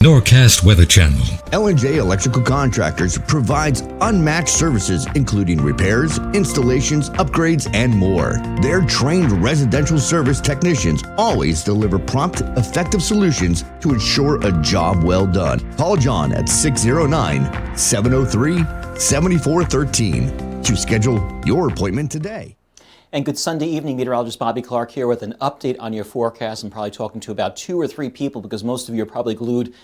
Norcast Weather Channel. L&J Electrical Contractors provides unmatched services including repairs, installations, upgrades, and more. Their trained residential service technicians always deliver prompt, effective solutions to ensure a job well done. Call John at 609-703-7413 to schedule your appointment today. And good Sunday evening, Meteorologist Bobby Klark here with an update on your forecast. I'm probably talking to about 2 or 3 people because most of you are probably glued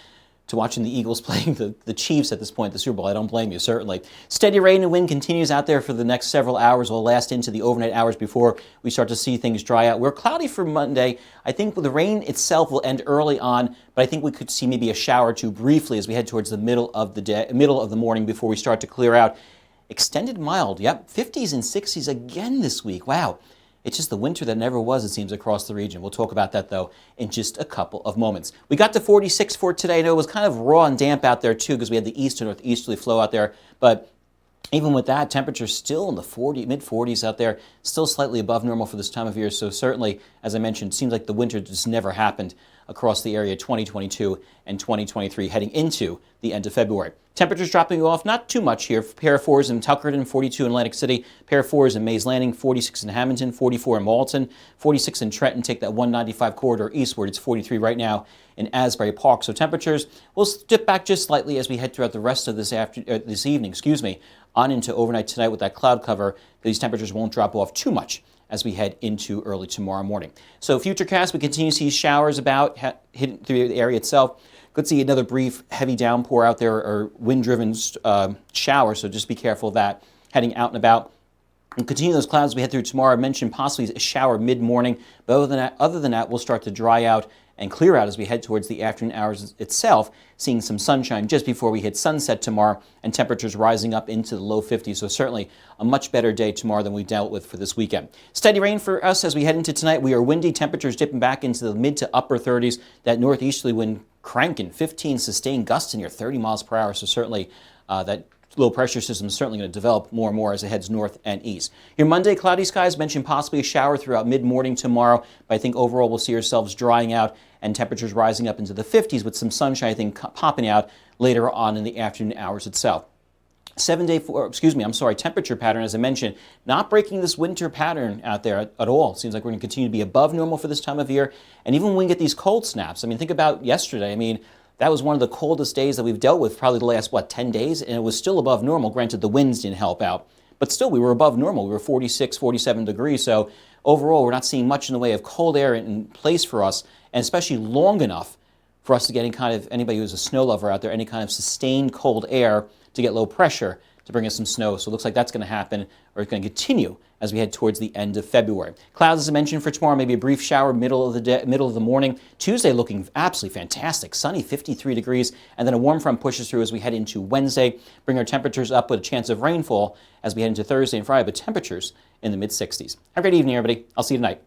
to watching the Eagles playing the Chiefs at this point, the Super Bowl. I don't blame you, certainly. Steady rain and wind continues out there for the next several hours. Will last into the overnight hours before we start to see things dry out. We're cloudy for Monday. I think the rain itself will end early on, but I think we could see maybe a shower or two briefly as we head towards the middle of the morning before we start to clear out. Extended mild, yep, 50s and 60s again this week. Wow, it's just the winter that never was, it seems, across the region. We'll talk about that, though, in just a couple of moments. We got to 46 for today. I know it was kind of raw and damp out there, too, because we had the east to northeasterly flow out there. But even with that, temperatures still in the mid-40s out there, still slightly above normal for this time of year. So certainly, as I mentioned, it seems like the winter just never happened across the area 2022 and 2023 heading into the end of February. Temperatures dropping off not too much here. Pair of 4s in Tuckerton, 42 in Atlantic City. Pair of 4s in Mays Landing, 46 in Hamilton, 44 in Malton, 46 in Trenton. Take that 195 corridor eastward. It's 43 right now in Asbury Park. So temperatures will dip back just slightly as we head throughout the rest of this evening, on into overnight tonight with that cloud cover. These temperatures won't drop off too much as we head into early tomorrow morning. So futurecast, we continue to see showers about hitting through the area itself. Could see another brief heavy downpour out there or wind-driven shower, so just be careful of that heading out and about. And continue those clouds as we head through tomorrow. I mentioned possibly a shower mid-morning, but other than that, we'll start to dry out and clear out as we head towards the afternoon hours itself, seeing some sunshine just before we hit sunset tomorrow and temperatures rising up into the low 50s. So certainly a much better day tomorrow than we dealt with for this weekend. Steady rain for us as we head into tonight. We are windy, temperatures dipping back into the mid to upper 30s. That northeasterly wind cranking, 15 sustained gusts near 30 miles per hour. So certainly that low pressure system is certainly going to develop more and more as it heads north and east. Your Monday, cloudy skies, mentioned possibly a shower throughout mid-morning tomorrow, but I think overall we'll see ourselves drying out and temperatures rising up into the 50s with some sunshine, I think, popping out later on in the afternoon hours itself. Temperature pattern, as I mentioned, not breaking this winter pattern out there at all. It seems like we're going to continue to be above normal for this time of year. And even when we get these cold snaps, I mean, think about yesterday. I mean, that was one of the coldest days that we've dealt with probably the last, 10 days? And it was still above normal. Granted, the winds didn't help out. But still, we were above normal. We were 46, 47 degrees. So overall, we're not seeing much in the way of cold air in place for us, and especially long enough for us to get any kind of, anybody who's a snow lover out there, any kind of sustained cold air to get low pressure to bring us some snow. So it looks like that's going to happen, or it's going to continue as we head towards the end of February. Clouds, as I mentioned, for tomorrow, maybe a brief shower middle of the morning. Tuesday looking absolutely fantastic. Sunny, 53 degrees, and then a warm front pushes through as we head into Wednesday. Bring our temperatures up with a chance of rainfall as we head into Thursday and Friday, but temperatures in the mid-60s. Have a great evening, everybody. I'll see you tonight.